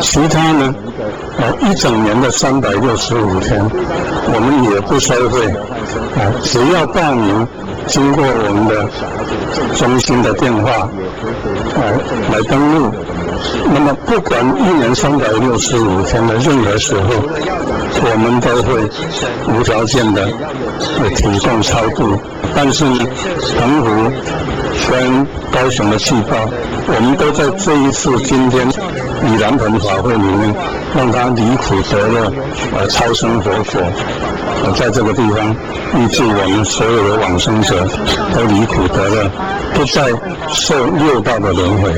其他呢，一整年的365天，我们也不收费，只要报名，经过我们的中心的电话，来登录。那么不管1年365天的任何时候，我们都会无条件的提供超度。但是呢，澎湖跟高雄的气爆，我们都在这一次今天盂兰盆法会里面，让他离苦得乐，超生活佛。在这个地方预祝我们所有的往生者都离苦得乐，不再受6道的轮回。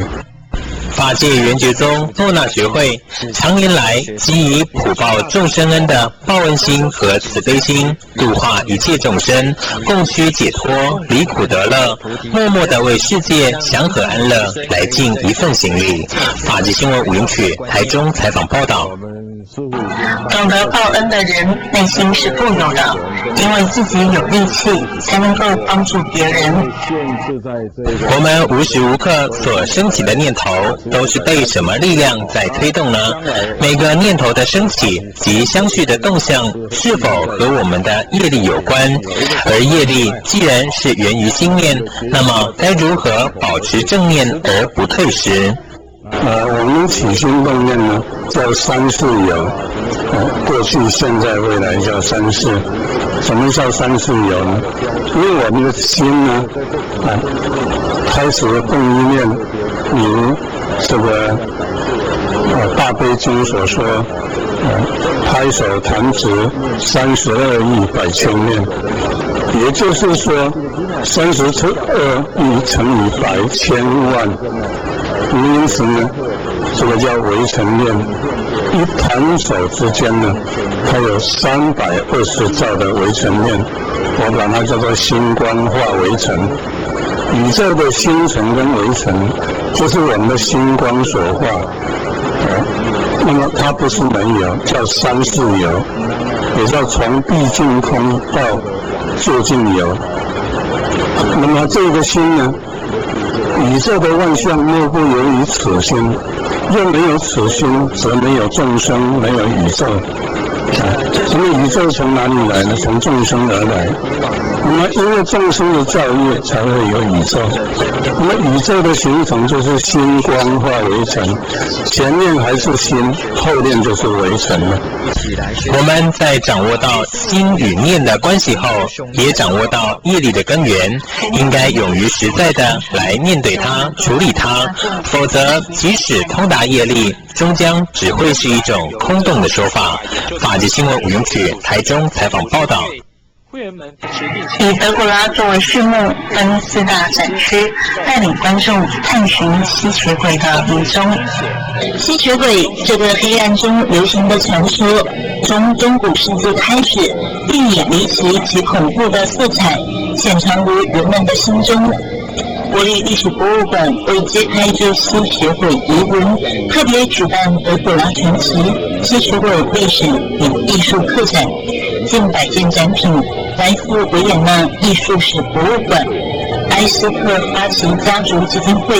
法界圆觉宗莫那学会常年来基于普报众生恩的报恩心和慈悲心，度化一切众生，共须解脱，离苦得乐，默默地为世界祥和安乐来尽一份心力。法界新闻吴云曲台中采访报道。懂得报恩的人内心是富有的，因为自己有力气才能够帮助别人。我们无时无刻所升起的念头都是被什么力量在推动呢？每个念头的升起及相续的动向是否和我们的业力有关？而业力既然是源于心念，那么该如何保持正念而不退失？我们起心动念呢，叫三世有，过去、现在、未来叫三世。什么叫三世有呢？因为我们的心呢，开始动一念，如这个大悲经所说，拍手弹指32亿100千念，也就是说32亿乘以100千万。因此呢，这个叫微尘念。一弹手之间呢，它有320兆的微尘念，我把它叫做星光化微尘。宇宙的星辰跟微尘，就是我们的星光所化。那么它不是没有，叫三世有，也叫从毕竟空到究竟有。那么这个心呢，宇宙的万象莫不由于此心，若没有此心，则没有众生，没有宇宙。那么宇宙从哪里来呢？从众生而来。那么因为众生的造业，才会有宇宙。那么宇宙的形成就是星光化微尘，前面还是心，后面就是微尘了。我们在掌握到心与念的关系后，也掌握到业力的根源，应该勇于实在的来面对它、处理它，否则即使通达业力，终将只会是一种空洞的说法。法界新闻吴永曲台中采访报道。以德古拉作为序幕，分4大展区，带领观众探寻吸血鬼的迷踪。吸血鬼这个黑暗中流行的传说，从中古世纪开始，便以离奇及恐怖的色彩潜藏于人们的心中。国立历史博物馆为揭开这吸血鬼疑云，特别举办德古拉传奇吸血鬼历史与艺术特展，近100件展品来自维也纳艺术史博物馆、埃斯特发奇家族基金会、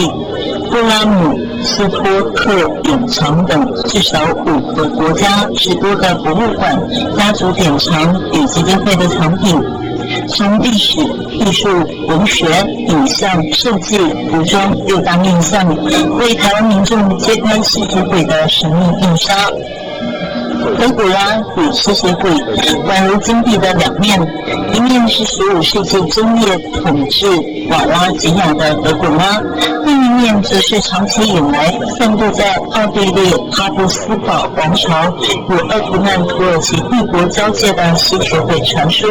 布拉姆斯托克典藏等至少5个国家10多个博物馆、家族典藏与基金会的藏品，从历史、艺术、文学、影像、设计、服装6大面向，为台湾民众揭开吸血鬼的神秘面纱。德古拉与吸血鬼宛如金币的两面，一面是15世纪中叶统治瓦拉吉亚的德古拉，另一面则是长期以来散布在奥地利哈布斯堡王朝与鄂图曼土耳其帝国交界的吸血鬼传说。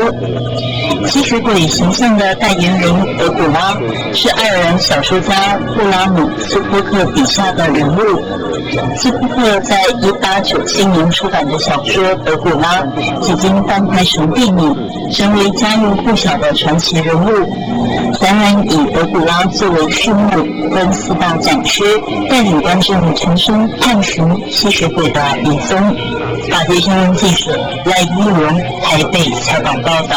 吸血鬼形象的代言人德古拉是爱尔兰小说家布拉姆斯托克笔下的人物。斯托克在1897年出版的小说《德古拉》几经翻拍成电影，成为家喻户晓的传奇人物。展览以德古拉作为序幕，分4大展区，带领观众重新探寻吸血鬼的迷踪。法界新闻记者赖依文台北采访报道。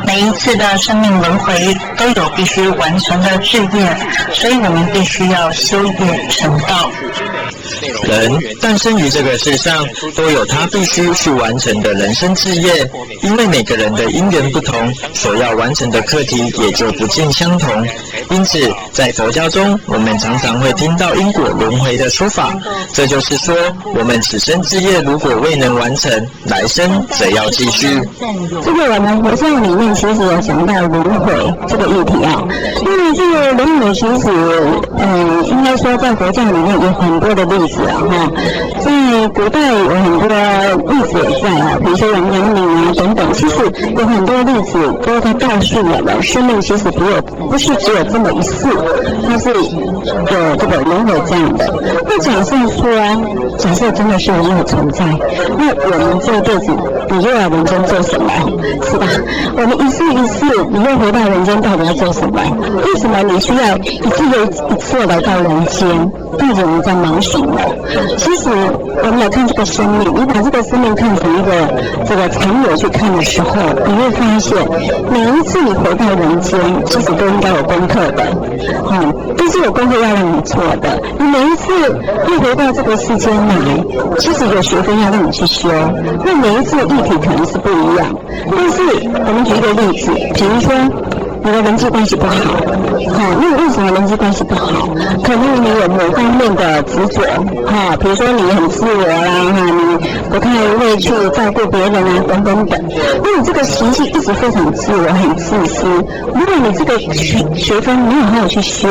每一次的生命轮回都有必须完成的志业，所以我们必须要修业成道。人诞生于这个世上，都有他必须去完成的人生志业，因为每个人的因缘不同，所要完成的课题也就不尽相同。因此，在佛教中，我们常常会听到因果轮回的说法，这就是说，我们此生志业如果未能完成，来生则要继续。这个我们佛教里面其实有讲到轮回这个议题啊。那这个轮回其实，应该说在佛教里面有很多的例子啊，哈，在古代有很多例子也在啊，比如说王阳明啊等等，其实有很多例子都在告诉我们，生命其实不是只有这么一世，它是有这个轮回这样的。那假设真的是轮回存在，那我们这辈子你又要人间做什么，是吧？我们一世一世，你又回到人间到底要做什么？为什么你需要一次又一次来到人间？到底我们在忙什么？其实我们来看这个生命，你把这个生命看成一个这个常有去看的时候，你会发现每一次你回到人间，其实都应该有功课的，都是有功课要让你做的。你每一次会回到这个世间来，其实有学分要让你去修，那每一次的议题可能是不一样。但是我们举一个例子，比如说你的人际关系不好，那为什么人际关系不好？可能你有某方面的执着，比如说你很自我啦，你不太会去照顾别人啊，等等等。那你这个习性一直非常自我，很自私。如果你这个学分没有好好去修，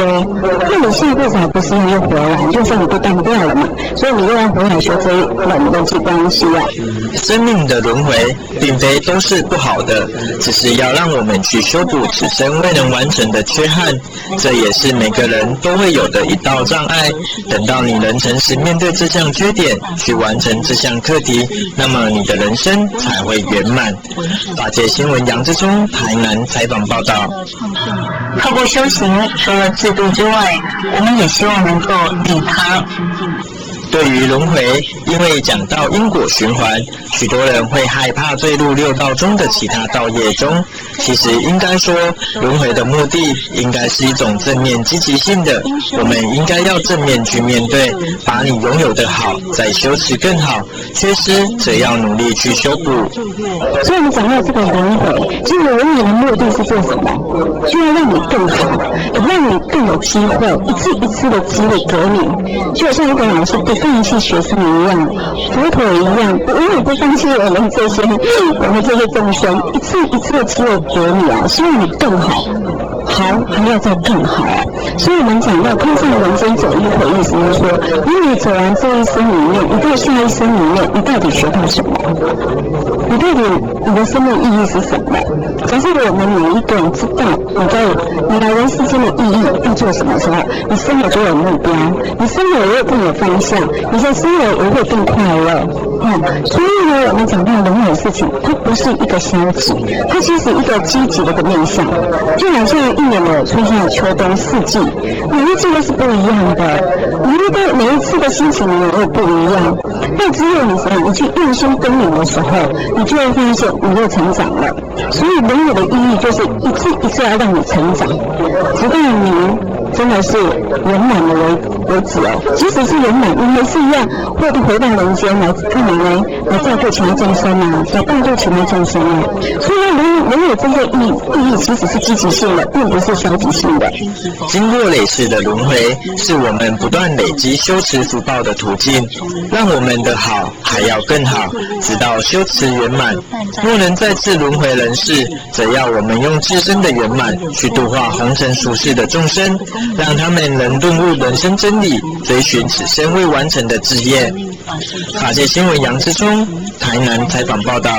那你下辈子还不是又回来，就算你被当掉了嘛，所以你又要回来修这一门人际关系啊。生命的轮回并非都是不好的，只是要让我们去修补此生未能完成的缺憾，这也是每个人都会有的一道障碍。等到你能诚实面对这项缺点，去完成这项课题，那么你的人生才会圆满。法界新闻杨志忠台南采访报道。透过修行，除了制度之外，我们也希望能够利他。对于轮回，因为讲到因果循环，许多人会害怕坠入六道中的其他道业中。其实应该说，轮回的目的应该是一种正面积极性的，我们应该要正面去面对，把你拥有的好再修持更好，缺失则要努力去修补。所以我们讲到这个轮回，其实轮回的目的是做什么？就要让你更好，也让你更有机会，一次一次的机会给你，就像一个老师不放弃学生一样，佛陀一样，永远不放弃我们这些众生，一次一次的机会给你啊，希望你更好，还要再更好啊。所以我们讲到看上人间走一回，意思是说，因为你走完这一生里面，你到下一生里面，你到底学到什么？你到底你的生命意义是什么？假设我们每一个人知道你来人世间的意义要做什么时候，你生活就有目标，你生活也会更有方向，你的生活也会更快乐。所以呢，我们讲到轮回的事情，它不是一个消极，它其实一个积极的一个面向。就好像一年的春夏秋冬四季，每一季都是不一样的，每一次的心情也会不一样。那只有你去用心耕耘的时候，你就会发现你又成长了。所以轮回的意义就是一次一次要让你成长，直到你真的是圆满的为止哦。即使是圆满，你还是一样会回到人间来干嘛呢？来照顾其他众生啊，来帮助其他众生啊。所以轮回这个意义其实是积极性的，并不是消极性的。经过累世的轮回，是我们不断累积修持福报的途径，让我们的好还要更好，直到修持圆满。若能再次轮回人世，则要我们用自身的圆满去度化红尘俗世的众生，让他们能顿悟人生真理，追寻此生未完成的志业。法界新闻杨志忠台南采访报道。